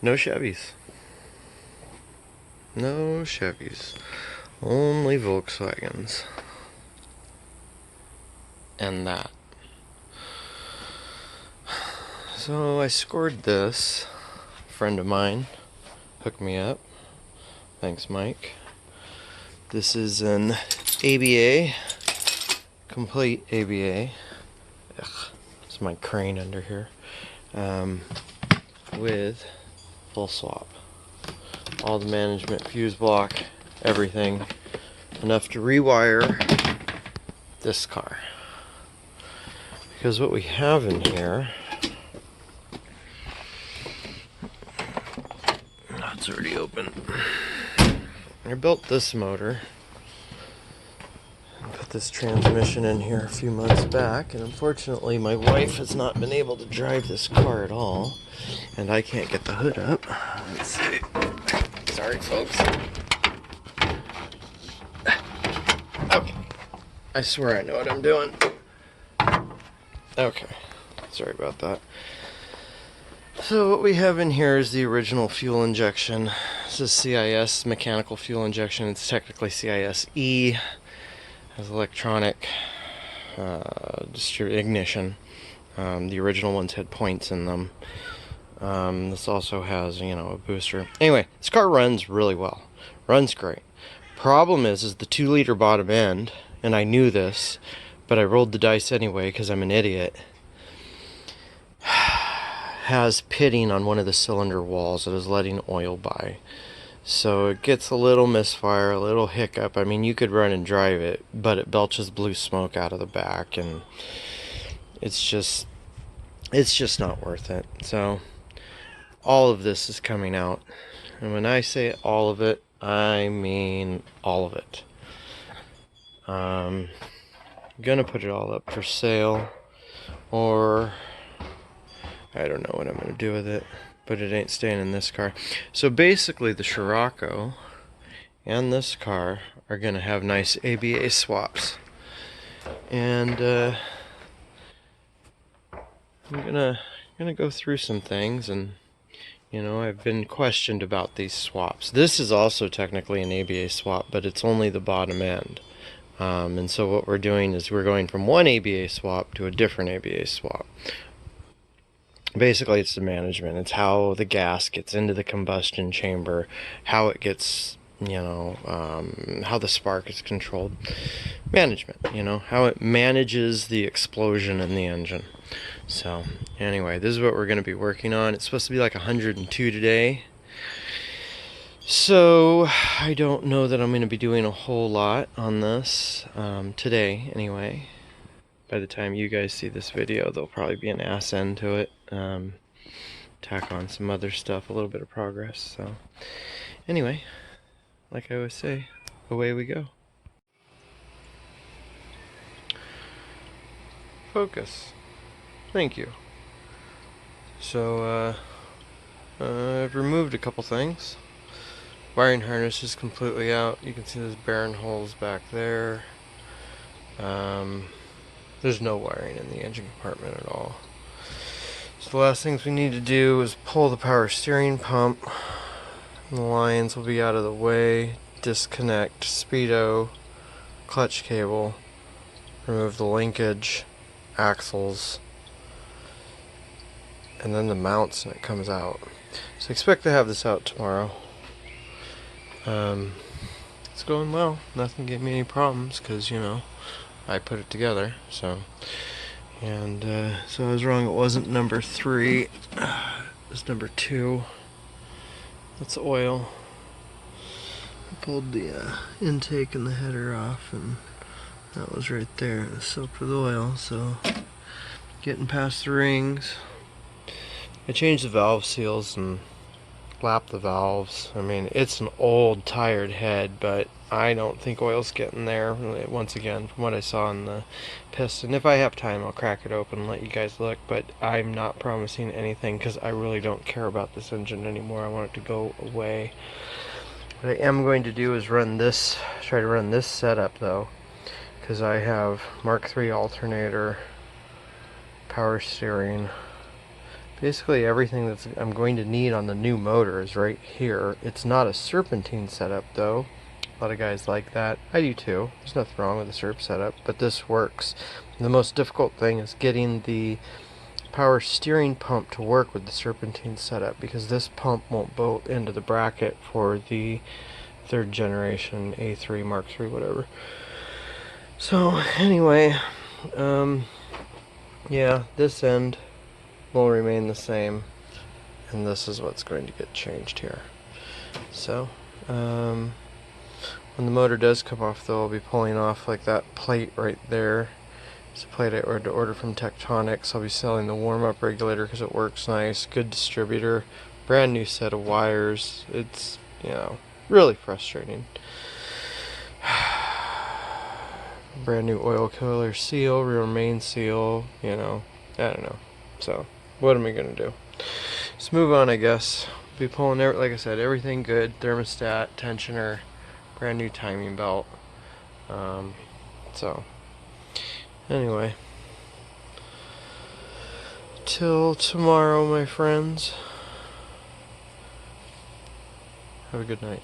No Chevys. No Chevys. Only Volkswagens. And that. So I scored this. A friend of mine hooked me up. Thanks, Mike. This is an ABA. Complete ABA. Ugh, it's my crane under here. With full swap. All the management, fuse block, everything. Enough to rewire this car. Because what we have in here... Oh, it's already open. I built this motor. Put this transmission in here a few months back, and unfortunately my wife has not been able to drive this car at all, and I can't get the hood up. Let's see. Sorry, folks. Okay. I swear I know what I'm doing. Okay. Sorry about that. So what we have in here is the original fuel injection. This is CIS, mechanical fuel injection. It's technically CIS-E. Has electronic ignition. The original ones had points in them. This also has, a booster. Anyway, this car runs really well. Runs great. Problem is the 2-liter bottom end, and I knew this, but I rolled the dice anyway because I'm an idiot. Has pitting on one of the cylinder walls that is letting oil by. So it gets a little misfire, a little hiccup. I mean, you could run and drive it, but it belches blue smoke out of the back, and it's just not worth it. So all of this is coming out. And when I say all of it, I mean all of it. I'm gonna put it all up for sale, or I don't know what I'm gonna do with it. But it ain't staying in this car. So basically the Scirocco and this car are going to have nice ABA swaps. And I'm gonna go through some things, and I've been questioned about these swaps. This is also technically an ABA swap, but it's only the bottom end. And so what we're doing is we're going from one ABA swap to a different ABA swap. Basically, it's the management. It's how the gas gets into the combustion chamber, how it gets, how the spark is controlled. Management, how it manages the explosion in the engine. So, anyway, this is what we're going to be working on. It's supposed to be like 102 today. So, I don't know that I'm going to be doing a whole lot on this today, anyway. By the time you guys see this video, there'll probably be an ass end to it. Tack on some other stuff, a little bit of progress. So, anyway, like I always say, away we go. Focus. Thank you. So, I've removed a couple things. Wiring harness is completely out. You can see there's bearing holes back there. There's no wiring in the engine compartment at all. So the last things we need to do is pull the power steering pump. The lines will be out of the way. Disconnect speedo, clutch cable, remove the linkage, axles, and then the mounts, and it comes out. So expect to have this out tomorrow. It's going well. Nothing gave me any problems because, I put it together. So I was wrong. It wasn't number 3. It was number 2. That's oil. I pulled the intake and the header off, and that was right there. It was soaked with oil. So getting past the rings. I changed the valve seals and lapped the valves. I mean, it's an old, tired head, but I don't think oil's getting there. Once again, from what I saw in the piston. If I have time, I'll crack it open and let you guys look, but I'm not promising anything because I really don't care about this engine anymore. I want it to go away. What I am going to do is try to run this setup though, because I have Mark III alternator, power steering, basically everything that I'm going to need on the new motor is right here. It's not a serpentine setup though. A lot of guys like that. I do too. There's nothing wrong with the serp setup, but this works. The most difficult thing is getting the power steering pump to work with the serpentine setup, because this pump won't bolt into the bracket for the 3rd generation A3 Mark III, whatever. So anyway, yeah, this end will remain the same, and this is what's going to get changed here. So when the motor does come off though, I'll be pulling off like that plate right there. It's a plate I ordered from Tectonics. I'll be selling the warm-up regulator because it works nice. Good distributor. Brand new set of wires. It's, you know, really frustrating. Brand new oil cooler seal, rear main seal, you know, I don't know. So, what am I going to do? Let's move on, I guess. Be pulling, like I said, everything good. Thermostat, tensioner, brand new timing belt. So, anyway. Till tomorrow, my friends. Have a good night.